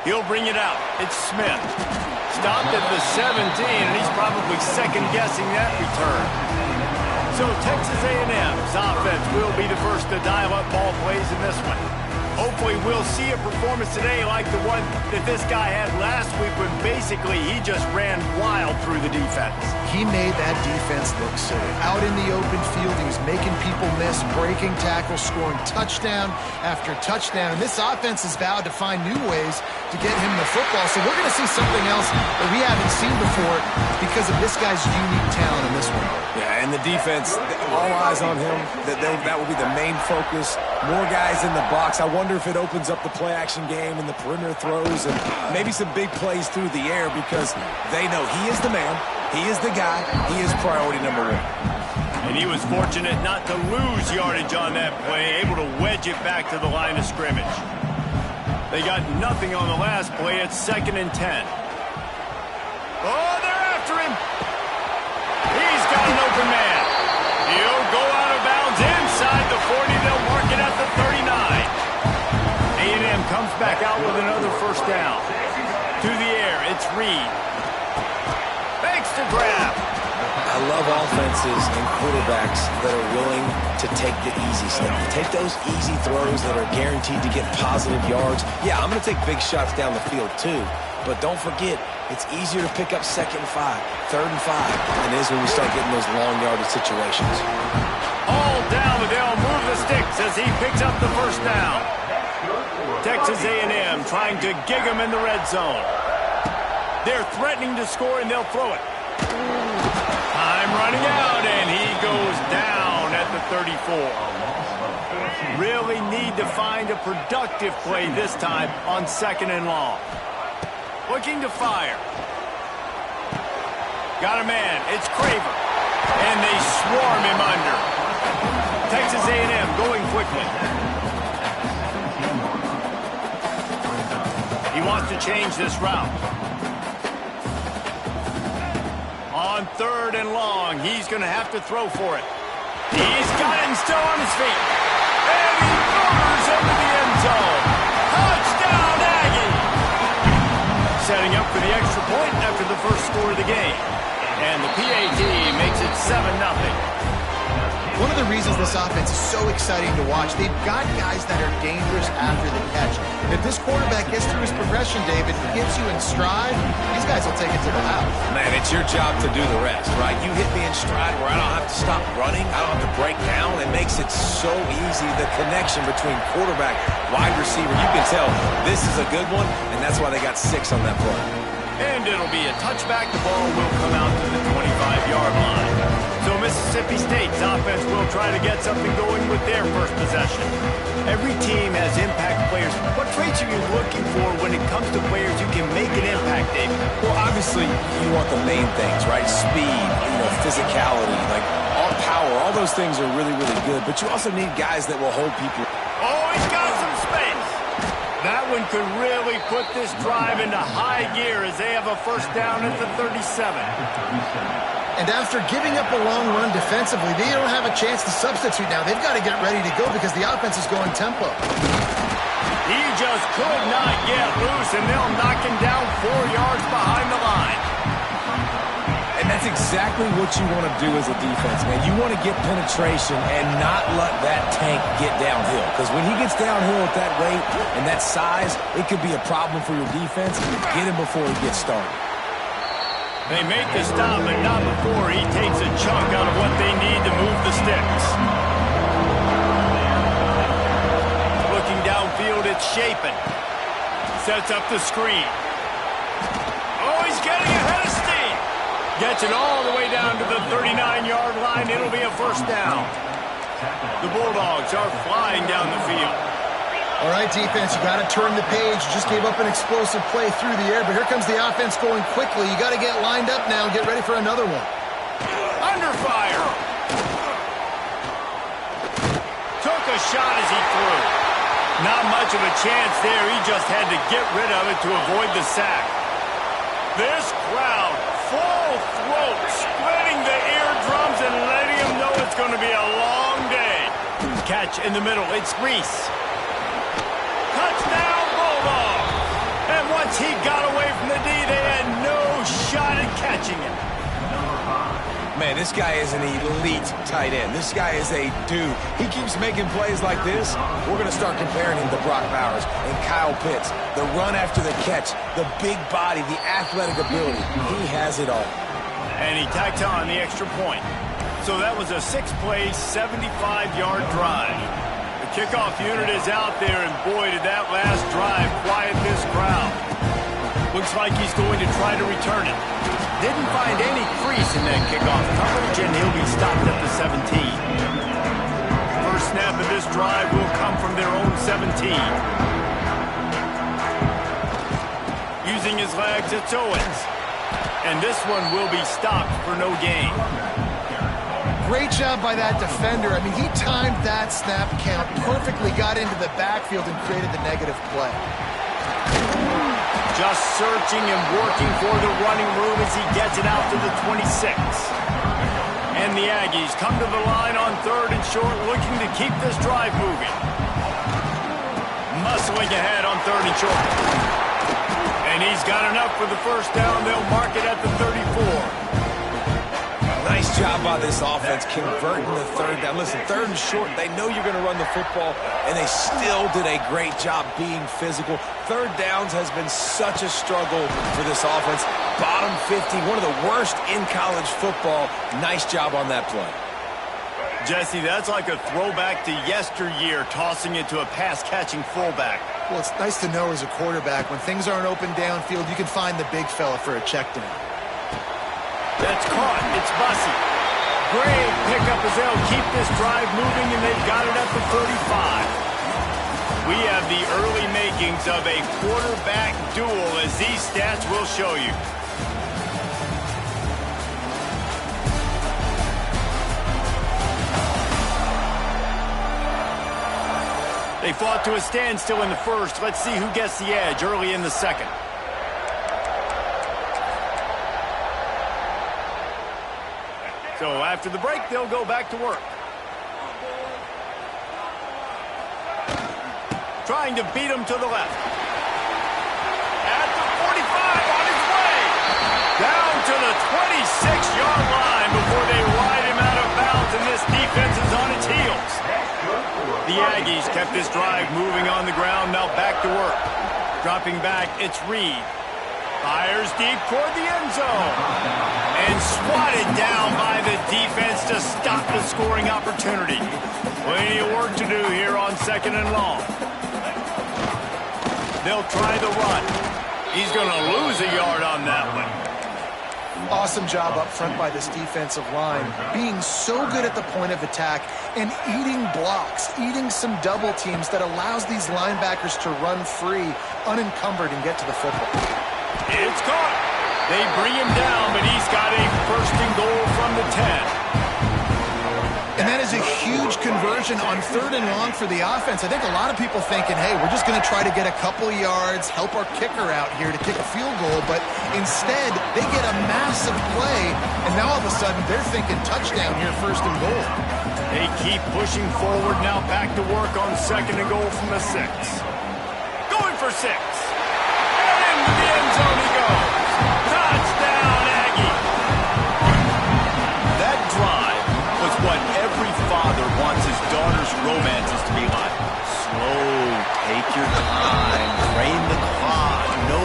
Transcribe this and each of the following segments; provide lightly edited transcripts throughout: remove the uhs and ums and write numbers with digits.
He'll bring it out. It's Smith. Stopped at the 17, and he's probably second-guessing that return. So Texas A&M's offense will be the first to dial up ball plays in this one. Hopefully we'll see a performance today like the one that this guy had last week when basically he just ran wild through the defense. He made that defense look silly. Out in the open field, he was making people miss, breaking tackles, scoring touchdown after touchdown. And this offense has vowed to find new ways to get him the football. So we're going to see something else that we haven't seen before because of this guy's unique talent in this one. Yeah, and the defense, all eyes on him. That will be the main focus. More guys in the box. I wonder if it opens up the play-action game and the perimeter throws and maybe some big plays through the air because they know he is the man, he is the guy, he is priority number one. And he was fortunate not to lose yardage on that play, able to wedge it back to the line of scrimmage. They got nothing on the last play. It's 2nd and 10. Oh, they're after him. He's got an open man. He'll go out of bounds inside the 40. They'll mark it at the 39. A&M comes back out with another first down. To the air, it's Reed. Makes the grab. I love offenses and quarterbacks that are willing to take the easy stuff. Take those easy throws that are guaranteed to get positive yards. Yeah, I'm going to take big shots down the field too. But don't forget, it's easier to pick up 2nd and 5, 3rd and 5 than it is when we start getting those long yardage situations. All down, but they'll move the sticks as he picks up the first down. Texas A&M trying to gig him in the red zone. They're threatening to score, and they'll throw it. Time running out, and he goes down at the 34. Really need to find a productive play this time on 2nd and long. Looking to fire. Got a man. It's Craver. And they swarm him under. Texas A&M going quickly. He wants to change this route. On 3rd and long, he's going to have to throw for it. He's got it and still on his feet. And he murders into the end zone. Touchdown, Aggie! Setting up for the extra point after the first score of the game. And the PAT makes it 7-0. One of the reasons this offense is so exciting to watch, they've got guys that are dangerous after the catch. If this quarterback gets through his progression, David, gets you in stride, these guys will take it to the house. Man, it's your job to do the rest, right? You hit me in stride where I don't have to stop running, I don't have to break down. It makes it so easy, the connection between quarterback, wide receiver. You can tell this is a good one, and that's why they got 6 on that play. And it'll be a touchback. The ball will come out to the 25-yard line. So Mississippi State's offense will try to get something going with their first possession. Every team has impact players. What traits are you looking for when it comes to players who can make an impact, David? Well, obviously, you want the main things, right? Speed, physicality, like all power. All those things are really, really good. But you also need guys that will hold people. Oh, he's got some space. That one could really put this drive into high gear as they have a first down at the 37. And after giving up a long run defensively, they don't have a chance to substitute now. They've got to get ready to go because the offense is going tempo. He just could not get loose, and they'll knock him down 4 yards behind the line. And that's exactly what you want to do as a defense, man. You want to get penetration and not let that tank get downhill. Because when he gets downhill at that rate and that size, it could be a problem for your defense. Get him before he gets started. They make the stop, but not before he takes a chunk out of what they need to move the sticks. Looking downfield, it's Shapen. Sets up the screen. Oh, he's getting ahead of steam. Gets it all the way down to the 39-yard line. It'll be a first down. The Bulldogs are flying down the field. All right, defense, you got to turn the page. You just gave up an explosive play through the air, but here comes the offense going quickly. You got to get lined up now and get ready for another one. Under fire. Took a shot as he threw. Not much of a chance there. He just had to get rid of it to avoid the sack. This crowd, full throat, splitting the eardrums and letting him know it's going to be a long day. Catch in the middle. It's Reese. Touchdown, Bulldogs! And what he got away from the D. They had no shot at catching him. Man, this guy is an elite tight end. This guy is a dude. He keeps making plays like this. We're going to start comparing him to Brock Bowers and Kyle Pitts. The run after the catch, the big body, the athletic ability. He has it all. And he tacked on the extra point. So that was a 6-play, 75-yard drive. The kickoff unit is out there, and boy, did that last drive quiet this crowd. Looks like he's going to try to return it. Didn't find any crease in that kickoff coverage, and he'll be stopped at the 17. First snap of this drive will come from their own 17. Using his legs, it's Owens. And this one will be stopped for no gain. Great job by that defender. I mean, he timed that snap count perfectly, got into the backfield, and created the negative play. Just searching and working for the running room as he gets it out to the 26. And the Aggies come to the line on 3rd and short, looking to keep this drive moving. Muscling ahead on 3rd and short. And he's got enough for the first down. They'll mark it at the 34. Nice job by this offense converting the 3rd down. Listen, 3rd and short, they know you're going to run the football, and they still did a great job being physical. 3rd downs has been such a struggle for this offense. Bottom 50, one of the worst in college football. Nice job on that play. Jesse, that's like a throwback to yesteryear, tossing it to a pass-catching fullback. Well, it's nice to know as a quarterback, when things aren't open downfield, you can find the big fella for a check down. That's caught. It's Bussey. Great pickup as they'll keep this drive moving, and they've got it at the 35. We have the early makings of a quarterback duel, as these stats will show you. They fought to a standstill in the first. Let's see who gets the edge early in the second. So after the break, they'll go back to work. Trying to beat him to the left. At the 45, on his way. Down to the 26-yard line before they ride him out of bounds, and this defense is on its heels. The Aggies kept this drive moving on the ground, now back to work. Dropping back, it's Reed. Fires deep toward the end zone. And swatted down by the defense to stop the scoring opportunity. Plenty of work to do here on 2nd and long. They'll try the run. He's going to lose a yard on that one. Awesome job up front by this defensive line, being so good at the point of attack and eating blocks, eating some double teams that allows these linebackers to run free, unencumbered, and get to the football. It's caught. They bring him down, but he's got a 1st and goal from the 10. And that is a huge conversion on 3rd and long for the offense. I think a lot of people thinking, hey, we're just going to try to get a couple of yards, help our kicker out here to kick a field goal. But instead, they get a massive play, and now all of a sudden they're thinking touchdown here, 1st and goal. They keep pushing forward, now back to work on 2nd and goal from the 6. Going for 6. And into the end zone he goes. Touchdown, Aggie. That drive was what every father wants his daughter's romances to be like. Slow, take your time, train the clock, no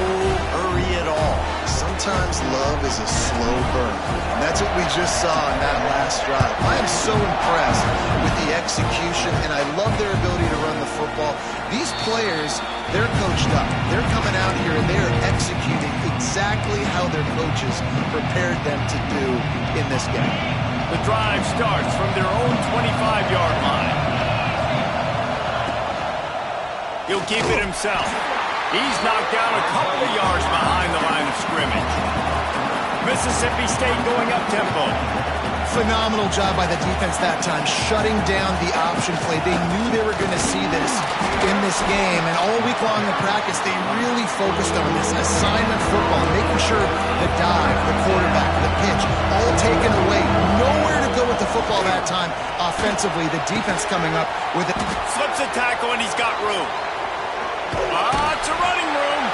hurry at all. Sometimes love is a slow burn, and that's what we just saw in that last drive. I am so impressed with the execution, and I love their ability to run the football. These players, they're coached up. They're coming out here, and they are executing exactly how their coaches prepared them to do in this game. The drive starts from their own 25-yard line. He'll keep it himself. He's knocked down a couple of yards behind the line of scrimmage. Mississippi State going up-tempo. Phenomenal job by the defense that time, shutting down the option play. They knew they were going to see this in this game, and all week long in practice, they really focused on this assignment football, making sure the dive, the quarterback, the pitch, all taken away. Nowhere to go with the football that time offensively. The defense coming up with it. Slips a tackle, and he's got room. Lots of running room.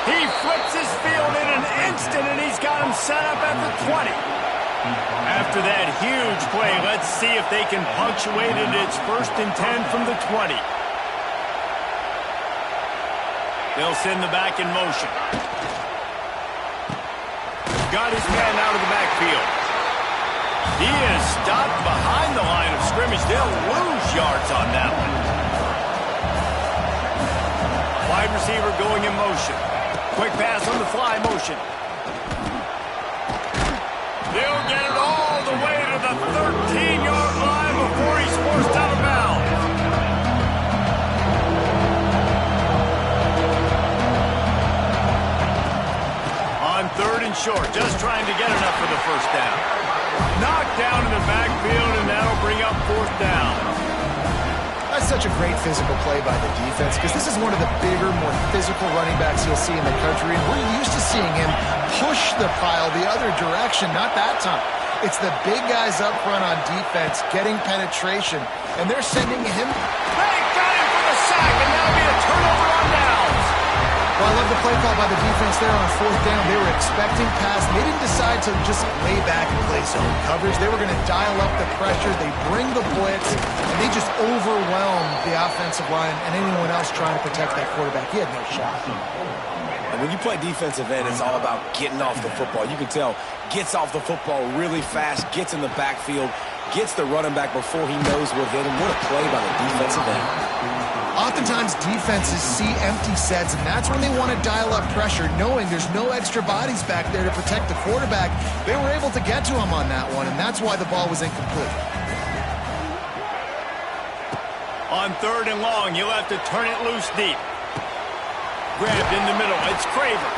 He flips his field in an instant, and he's got him set up at the 20. After that huge play, let's see if they can punctuate it. It's 1st and 10 from the 20. They'll send the back in motion. Got his man out of the backfield. He is stopped behind the line of scrimmage. They'll lose yards on that one. Wide receiver going in motion. Quick pass on the fly motion. They'll get it all the way to the 13-yard line before he's forced out of bounds. On 3rd and short, just trying to get enough for the first down. Knocked down in the backfield, and that'll bring up 4th down. That's such a great physical play by the defense because this is one of the bigger, more physical running backs you'll see in the country, and we're used to seeing him push the pile the other direction, not that time. It's the big guys up front on defense getting penetration, and they're sending him. They got him for the sack, and that'll be a turnover on downs. Well, I love the play call by the defense there on 4th down. They were expecting pass. They didn't decide to just lay back and play zone coverage. They were going to dial up the pressure. They bring the blitz, and they just overwhelmed the offensive line and anyone else trying to protect that quarterback. He had no shot. And when you play defensive end, it's all about getting off the football. You can tell, gets off the football really fast, gets in the backfield, gets the running back before he knows what hit him. What a play by the defensive end. Oftentimes, defenses see empty sets, and that's when they want to dial up pressure, knowing there's no extra bodies back there to protect the quarterback. They were able to get to him on that one, and that's why the ball was incomplete. On 3rd and long, you'll have to turn it loose deep. Grabbed in the middle. It's Craver.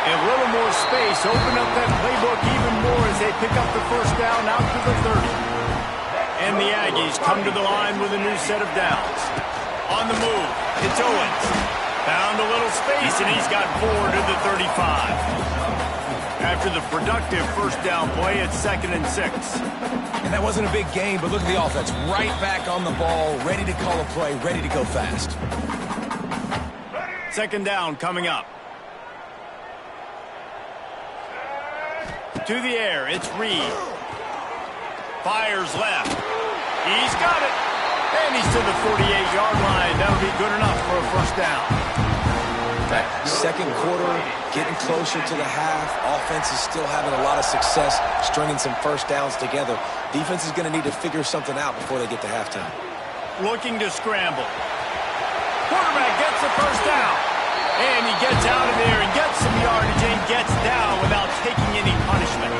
And a little more space. Open up that playbook even more as they pick up the first down out to the 30. And the Aggies come to the line with a new set of downs. On the move, it's Owens. Found a little space, and he's got 4 to the 35. After the productive first down play, it's 2nd and 6. And that wasn't a big gain, but look at the offense. Right back on the ball, ready to call a play, ready to go fast. 2nd down coming up. To the air, it's Reed. Fires left. He's got it. And he's to the 48-yard line. That'll be good enough for a first down. That 2nd quarter, getting closer to the half. Offense is still having a lot of success stringing some first downs together. Defense is going to need to figure something out before they get to halftime. Looking to scramble. Quarterback gets the first down. And he gets out of there and gets some yardage and gets down without taking any punishment.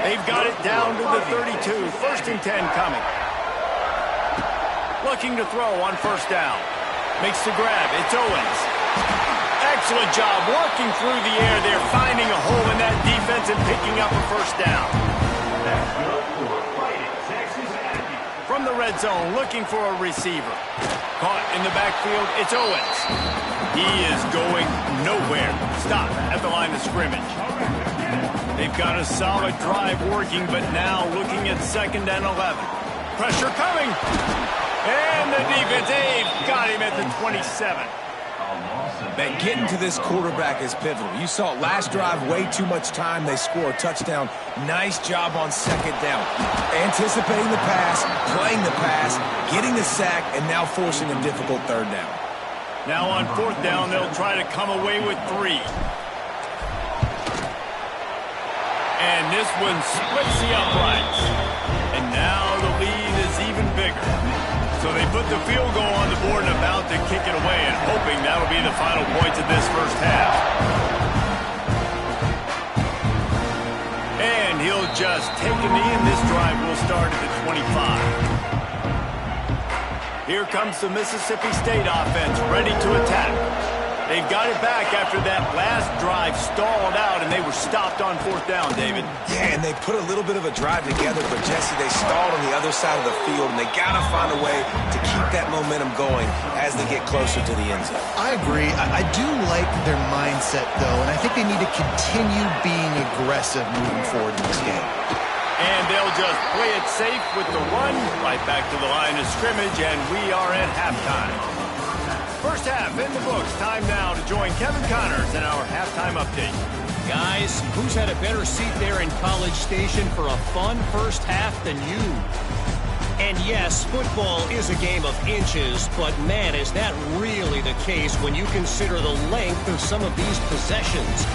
They've got it down to the 32. 1st and 10 coming. Looking to throw on first down. Makes the grab. It's Owens. Excellent job working through the air. They're finding a hole in that defense and picking up a first down. From the red zone, looking for a receiver. Caught in the backfield. It's Owens. He is going nowhere. Stop at the line of scrimmage. They've got a solid drive working, but now looking at 2nd and 11. Pressure coming. And the defense, they've got him at the 27. Man, getting to this quarterback is pivotal. You saw it last drive, way too much time. They score a touchdown. Nice job on 2nd down. Anticipating the pass, playing the pass, getting the sack, and now forcing a difficult 3rd down. Now on 4th down, they'll try to come away with 3. And this one splits the uprights. And now the lead is even bigger. So they put the field goal on the board and about to kick it away and hoping that'll be the final points of this first half. And he'll just take a knee, and this drive will start at the 25. Here comes the Mississippi State offense ready to attack. They've got it back after that last drive stalled out, and they were stopped on 4th down, David. Yeah, and they put a little bit of a drive together, but Jesse, they stalled on the other side of the field, and they got to find a way to keep that momentum going as they get closer to the end zone. I agree. I do like their mindset, though, and I think they need to continue being aggressive moving forward in this game. And they'll just play it safe with the run right back to the line of scrimmage, and we are at halftime. First half in the books. time now to join Kevin Connors in our halftime update. Guys, who's had a better seat there in College Station for a fun first half than you? And yes, football is a game of inches, but man, is that really the case when you consider the length of some of these possessions.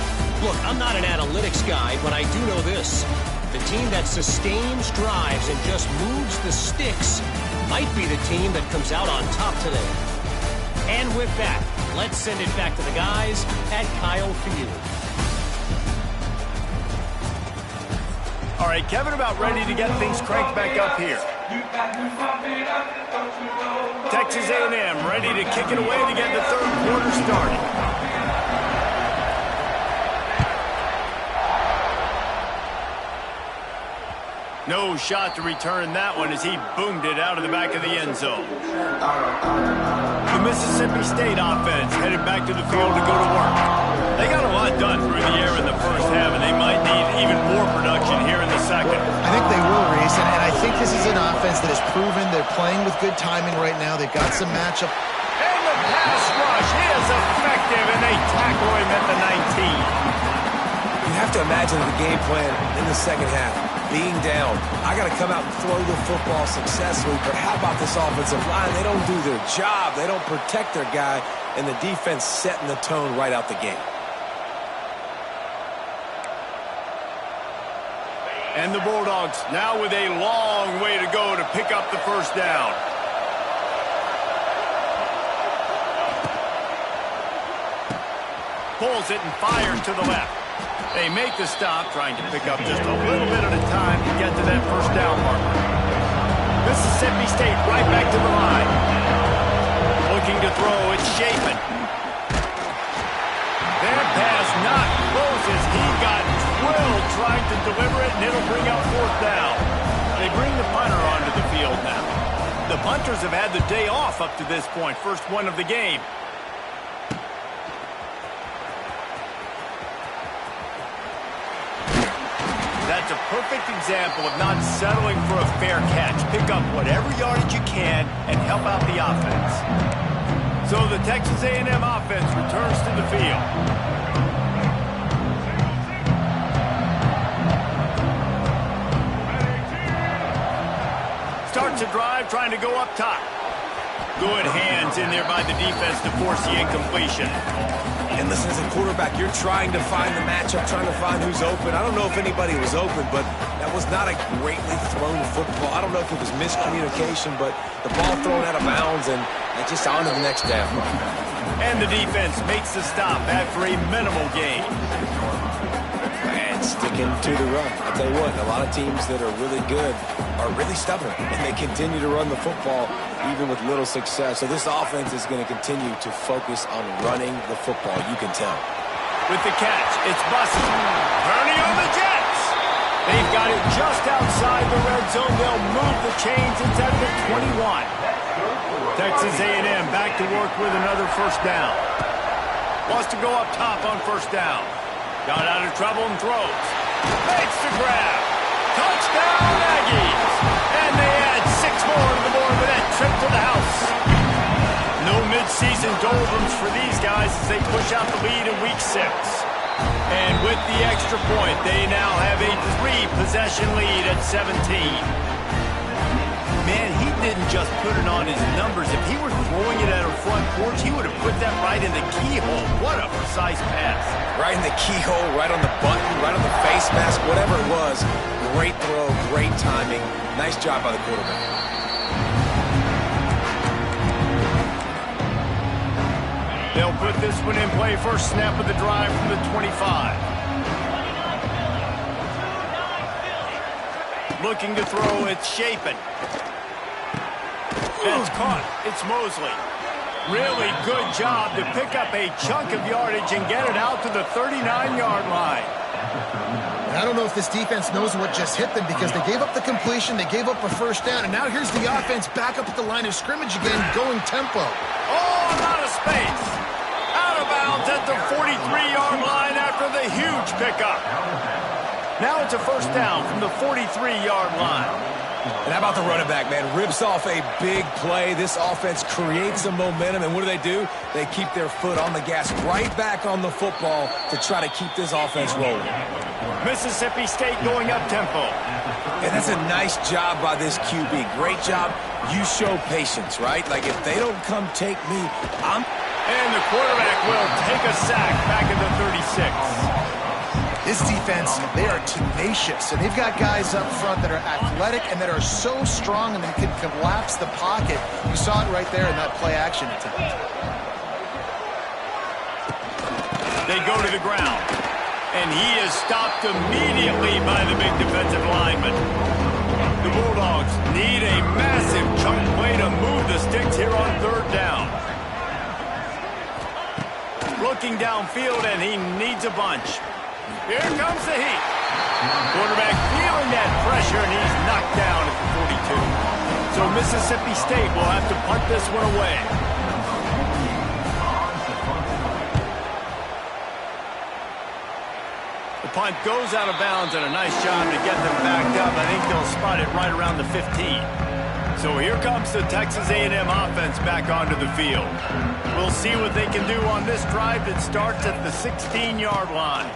Look, I'm not an analytics guy, but I do know this. The team that sustains drives and just moves the sticks might be the team that comes out on top today. And with that, let's send it back to the guys at Kyle Field. All right, Kevin, about ready to get things cranked back up here. Texas A&M ready to kick it away to get the third quarter started. No shot to return that one as he boomed it out of the back of the end zone. The Mississippi State offense headed back to the field to go to work. They got a lot done through the air in the first half, and they might need even more production here in the second. I think they will, Reese, and I think this is an offense that has proven they're playing with good timing right now. They've got some matchup. And the pass rush is effective, and they tackle him at the 19. You have to imagine the game plan in the second half. Being down, I got to come out and throw the football successfully, but how about this offensive line? They don't do their job. They don't protect their guy, and the defense setting the tone right out the gate. And the Bulldogs now with a long way to go to pick up the first down. Pulls it and fires to the left. They make the stop, trying to pick up just a little bit at a time to get to that first down marker. Mississippi State right back to the line. Looking to throw, it's Shapen. That pass not close as he got drilled trying to deliver it, and it'll bring out fourth down. They bring the punter onto the field now. The punters have had the day off up to this point, first one of the game. That's a perfect example of not settling for a fair catch. Pick up whatever yardage you can and help out the offense. So the Texas A&M offense returns to the field. Starts a drive trying to go up top. Good hands in there by the defense to force the incompletion. And listen, as a quarterback, you're trying to find the matchup, trying to find who's open. I don't know if anybody was open, but that was not a greatly thrown football. I don't know if it was miscommunication, but the ball thrown out of bounds and just on to the next down. And the defense makes the stop after a minimal gain. And sticking to the run. I'll tell you what, a lot of teams that are really good are really stubborn, and they continue to run the football even with little success. So this offense is going to continue to focus on running the football, you can tell. With the catch, it's Bussey. Turning on the Jets. They've got it just outside the red zone. They'll move the chains inside the 21. Texas A&M back to work with another first down. Wants to go up top on first down. Got out of trouble and throws. Makes the grab. Touchdown, Aggies. And they add 6 more to the board with that trip to the house. No midseason doldrums for these guys as they push out the lead in week 6. And with the extra point, they now have a 3-possession lead at 17. Man, he didn't just put it on his numbers. If he were throwing it at a front porch, he would have put that right in the keyhole. What a precise pass. Right in the keyhole, right on the button, right on the face mask, whatever it was. Great throw, great timing. Nice job by the quarterback. They'll put this one in play. First snap of the drive from the 25. Looking to throw, it's Shapen. That's caught. It's Mosley. Really good job to pick up a chunk of yardage and get it out to the 39-yard line. I don't know if this defense knows what just hit them because they gave up the completion, they gave up a first down, and now here's the offense back up at the line of scrimmage again, going tempo. Oh, out of space. Out of bounds at the 43-yard line after the huge pickup. Now it's a first down from the 43-yard line. And how about the running back, man? Rips off a big play. This offense creates some momentum, and what do? They keep their foot on the gas right back on the football to try to keep this offense rolling. Mississippi State going up-tempo. And that's a nice job by this QB. Great job. You show patience, right? Like, if they don't come take me, And the quarterback will take a sack back at the 36. This defense, they are tenacious, and they've got guys up front that are athletic and that are so strong and they can collapse the pocket. You saw it right there in that play-action attempt. They go to the ground, and he is stopped immediately by the big defensive lineman. The Bulldogs need a massive chunk play to move the sticks here on third down. Looking downfield, and he needs a bunch. Here comes the heat. Quarterback feeling that pressure, and he's knocked down at the 42. So Mississippi State will have to punt this one away. The punt goes out of bounds, and a nice job to get them backed up. I think they'll spot it right around the 15. So here comes the Texas A&M offense back onto the field. We'll see what they can do on this drive that starts at the 16-yard line.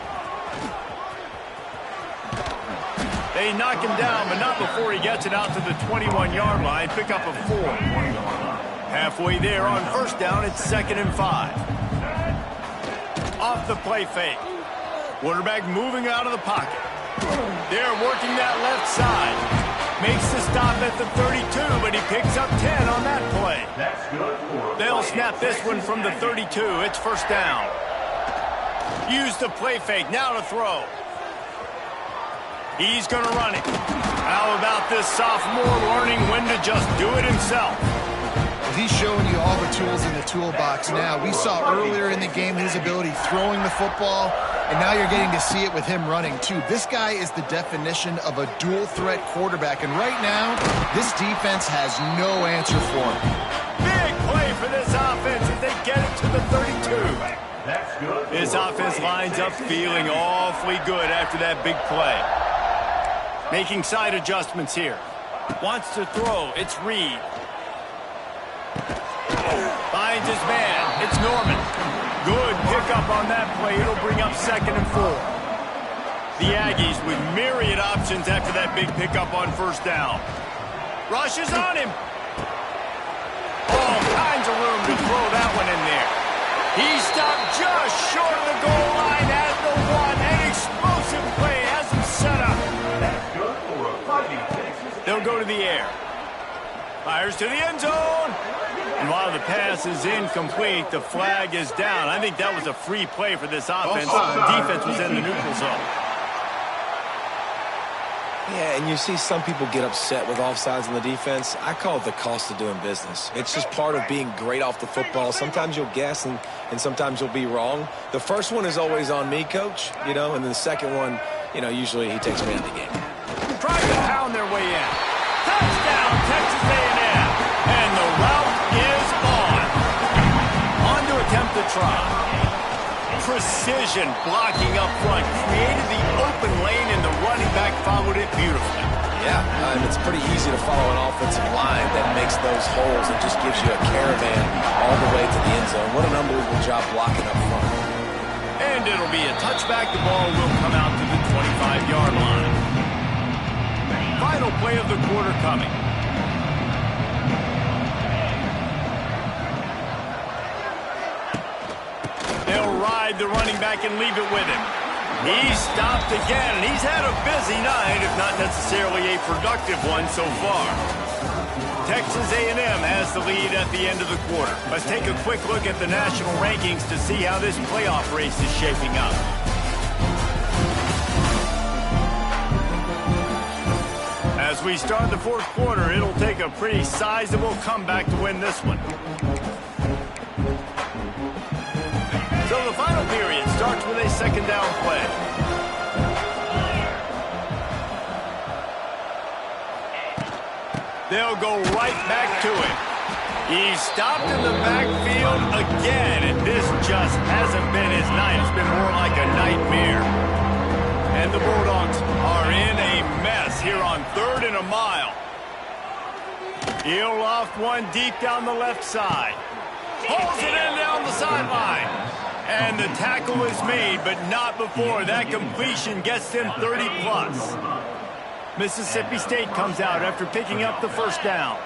They knock him down, but not before he gets it out to the 21-yard line. Pick up a 4. Halfway there on first down, it's 2nd and 5. Off the play fake. Quarterback moving out of the pocket. They're working that left side. Makes the stop at the 32, but he picks up 10 on that play. They'll snap this one from the 32. It's first down. Use the play fake. Now to throw. He's going to run it. How about this sophomore learning when to just do it himself? He's showing you all the tools in the toolbox now. We saw earlier in the game his ability throwing the football, and now you're getting to see it with him running, too. This guy is the definition of a dual-threat quarterback, and right now, this defense has no answer for him. Big play for this offense as they get it to the 32. This offense lines up feeling awfully good after that big play. Making side adjustments here. Wants to throw. It's Reed. Finds his man. It's Norman. Good pickup on that play. It'll bring up 2nd and 4. The Aggies with myriad options after that big pickup on first down. Rushes on him. All kinds of room to throw that one in there. He stopped just short of the goal line at the 1. An explosive play has him set up. They'll go to the air. Fires to the end zone. And while the pass is incomplete, the flag is down. I think that was a free play for this offense. The defense was in the neutral zone. Yeah, and you see some people get upset with offsides in the defense. I call it the cost of doing business. It's just part of being great off the football. Sometimes you'll guess and sometimes you'll be wrong. The first one is always on me, Coach, and then the second one, usually he takes me out of the game. Trying to pound their way in. Touchdown, Texas A&M. And the route is on to attempt the try. Precision blocking up front. Created the open lane, and the running back followed it beautifully. Yeah, and it's pretty easy to follow an offensive line that makes those holes and just gives you a caravan all the way to the end zone. What an unbelievable job blocking up front. And it'll be a touchback. The ball will come out to the 25-yard line. Final play of the quarter coming. They'll ride the running back and leave it with him. He's stopped again, and he's had a busy night, if not necessarily a productive one so far. Texas A&M has the lead at the end of the quarter. Let's take a quick look at the national rankings to see how this playoff race is shaping up. As we start the fourth quarter, it'll take a pretty sizable comeback to win this one. So the final period starts with a second down play. They'll go right back to him. He's stopped in the backfield again, and this just hasn't been his night. It's been more like a nightmare. And the Bulldogs are in a mess here on 3rd and a mile. He'll loft one deep down the left side. Pulls it in down the sideline. And the tackle is made, but not before that completion gets them 30-plus. Mississippi State comes out after picking up the first down.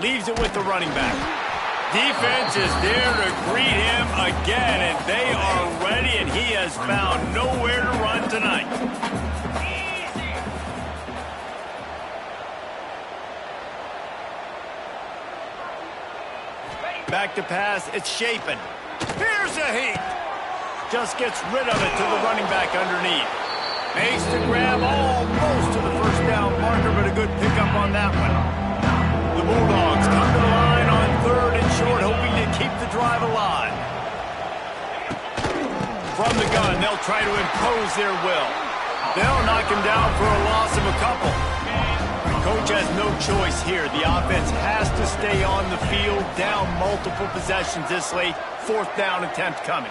Leaves it with the running back. Defense is there to greet him again, and they are ready, and he has found nowhere to run tonight. Back to pass, it's Shapen. Here's a heat. Just gets rid of it to the running back underneath. Makes the grab almost to the first down marker, but a good pickup on that one. The Bulldogs come to the line on 3rd and short, hoping to keep the drive alive. From the gun, they'll try to impose their will. They'll knock him down for a loss of a couple. Coach has no choice here. The offense has to stay on the field, down multiple possessions this late. 4th down attempt coming.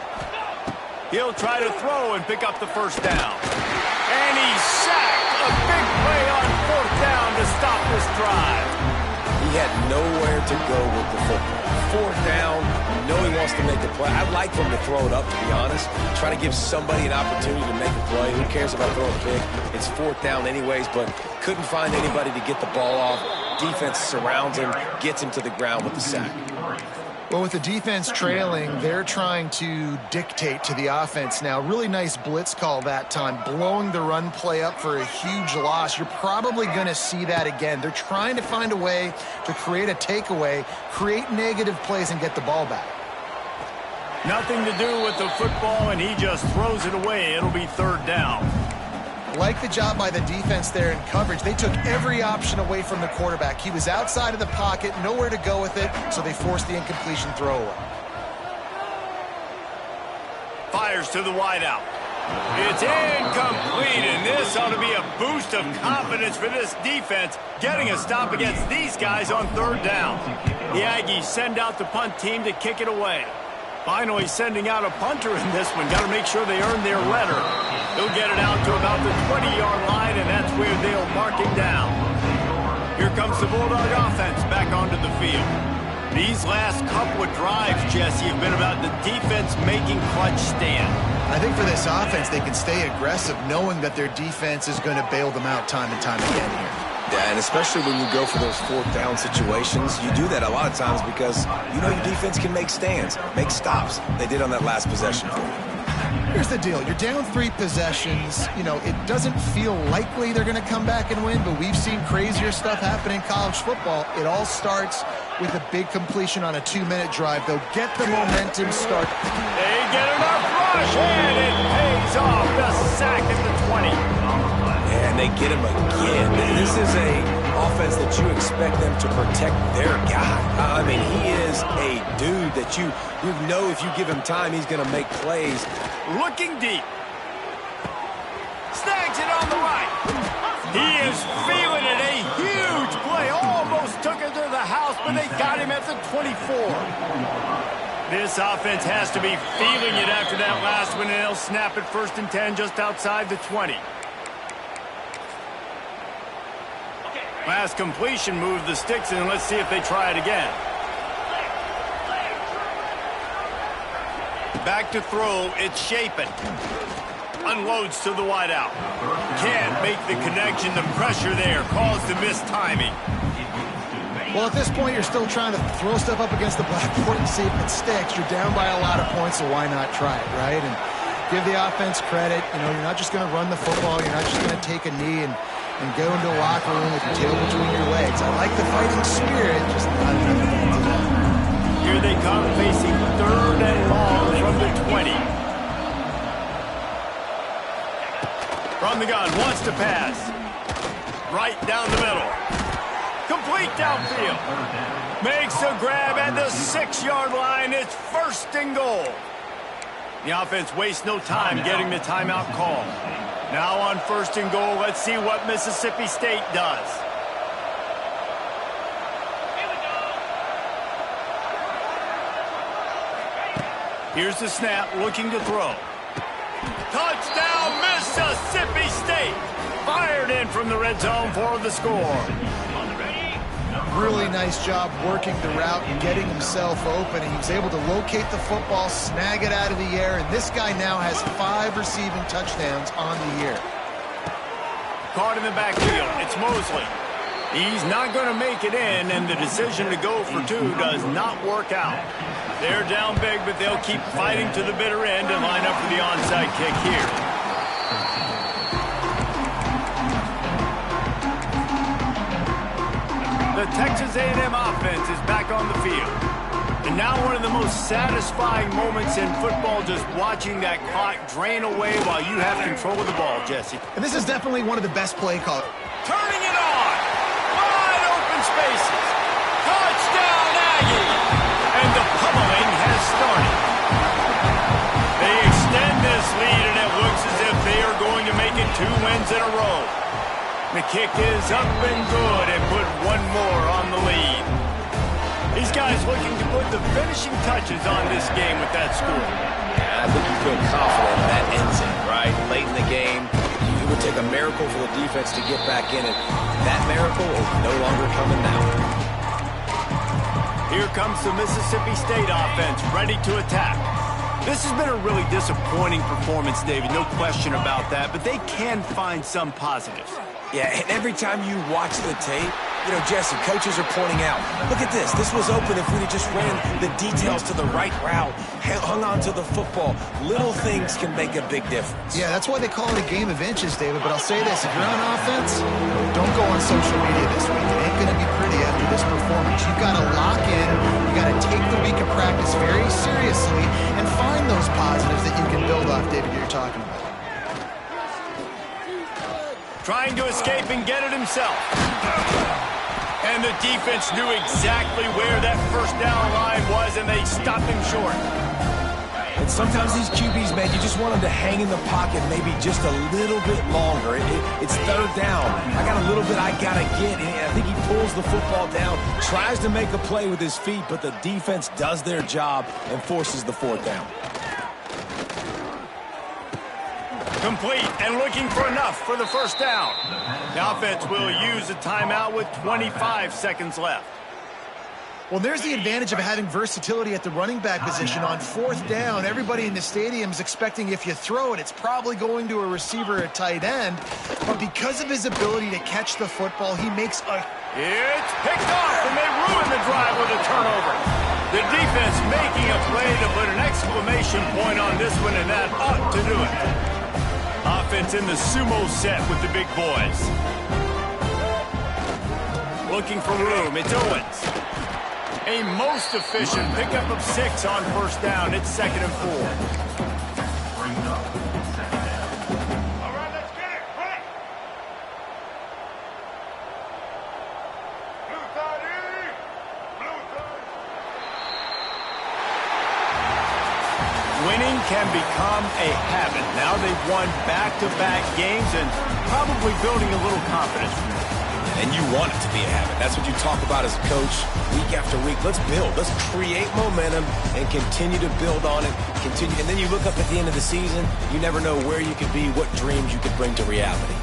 He'll try to throw and pick up the first down. And he's sacked. A big play on 4th down to stop this drive. He had nowhere to go with the football. 4th down, you know he wants to make a play. I'd like for him to throw it up, to be honest. Try to give somebody an opportunity to make a play. Who cares about throwing a pick? It's 4th down anyways, but couldn't find anybody to get the ball off. Defense surrounds him, gets him to the ground with the sack. Well, with the defense trailing, they're trying to dictate to the offense now. Really nice blitz call that time, blowing the run play up for a huge loss. You're probably going to see that again. They're trying to find a way to create a takeaway, create negative plays, and get the ball back. Nothing to do with the football, and he just throws it away. It'll be 3rd down. Like the job by the defense there in coverage. They took every option away from the quarterback. He was outside of the pocket, nowhere to go with it, so they forced the incompletion throwaway. Fires to the wideout. It's incomplete, and this ought to be a boost of confidence for this defense, getting a stop against these guys on 3rd down. The Aggies send out the punt team to kick it away. Finally sending out a punter in this one. Got to make sure they earn their letter. They'll get it out to about the 20-yard line, and that's where they'll mark it down. Here comes the Bulldog offense back onto the field. These last couple of drives, Jesse, have been about the defense making clutch stand. I think for this offense, they can stay aggressive knowing that their defense is going to bail them out time and time again here. Yeah, and especially when you go for those 4th down situations, you do that a lot of times because you know your defense can make stands, make stops. They did on that last possession for you. Here's the deal. You're down 3 possessions. You know, it doesn't feel likely they're going to come back and win, but we've seen crazier stuff happen in college football. It all starts with a big completion on a 2-minute drive. They'll get the momentum start. They get enough rush, and it pays off. The sack at the 20. And they get him again. This is a offense that you expect them to protect their guy. I mean, he is a dude that you know if you give him time, he's going to make plays. Looking deep. Snags it on the right. He is feeling it. A huge play. Almost took it to the house, but they got him at the 24. This offense has to be feeling it after that last one, and they'll snap it 1st and 10 just outside the 20. Last completion moved the sticks in. Let's see if they try it again. Back to throw. It's Shapen. Unloads to the wideout. Can't make the connection. The pressure there caused the missed timing. Well, at this point, you're still trying to throw stuff up against the blackboard and see if it sticks. You're down by a lot of points, so why not try it, right? And give the offense credit. You know, you're not just going to run the football. You're not just going to take a knee and go into the locker room with your tail between your legs. I like the fighting spirit, just not enough to get to that. Here they come, facing 3rd and long from the 20. From the gun, wants to pass. Right down the middle. Complete downfield. Makes a grab at the 6-yard line. It's 1st and goal. The offense wastes no time getting the timeout call. Now on 1st and goal, let's see what Mississippi State does. Here's the snap, looking to throw. Touchdown, Mississippi State! from the red zone for the score. Really nice job working the route and getting himself open. He was able to locate the football, snag it out of the air, and this guy now has 5 receiving touchdowns on the year. Caught in the backfield. It's Mosley. He's not going to make it in, and the decision to go for 2 does not work out. They're down big, but they'll keep fighting to the bitter end and line up for the onside kick here. The Texas A&M offense is back on the field. And now one of the most satisfying moments in football, just watching that clock drain away while you have control of the ball, Jesse. And this is definitely one of the best play calls. Turning it on. Wide open spaces. Touchdown, Aggie. And the pummeling has started. They extend this lead, and it looks as if they are going to make it 2 wins in a row. The kick is up and good and put 1 more on the lead. These guys looking to put the finishing touches on this game with that score. Yeah, I think you feel confident that ends it, right? Late in the game, it would take a miracle for the defense to get back in it. That miracle is no longer coming now. Here comes the Mississippi State offense ready to attack. This has been a really disappointing performance, David, no question about that, but they can find some positives. Yeah, and every time you watch the tape, you know, Jesse, coaches are pointing out, look at this. This was open if we'd have just ran the details to the right route, hung on to the football. Little things can make a big difference. Yeah, that's why they call it a game of inches, David. But I'll say this, if you're on offense, don't go on social media this week. It ain't going to be pretty after this performance. You've got to lock in. You've got to take the week of practice very seriously and find those positives that you can build off, David, you're talking about. Trying to escape and get it himself. And the defense knew exactly where that first down line was, and they stopped him short. And sometimes these QBs, man, you just want them to hang in the pocket maybe just a little bit longer. It's 3rd down. I got a little bit I got to get. And I think he pulls the football down, tries to make a play with his feet, but the defense does their job and forces the 4th down. Complete and looking for enough for the first down. The offense will use a timeout with 25 seconds left. Well, there's the advantage of having versatility at the running back position. On 4th down, everybody in the stadium is expecting if you throw it, it's probably going to a receiver at tight end. But because of his ability to catch the football, he makes a... It's picked off, and they ruin the drive with a turnover. The defense making a play to put an exclamation point on this one, and that ought to do it. Offense in the sumo set with the big boys. Looking for room. It's Owens. A most efficient pickup of 6 on first down. It's 2nd and 4. All right, let's get it. Quick. Blue side in. Blue side. Winning can become a habit. Now they've won back-to-back games and probably building a little confidence from it. And you want it to be a habit. That's what you talk about as a coach week after week. Let's build. Let's create momentum and continue to build on it. Continue, and then you look up at the end of the season, you never know where you could be, what dreams you could bring to reality.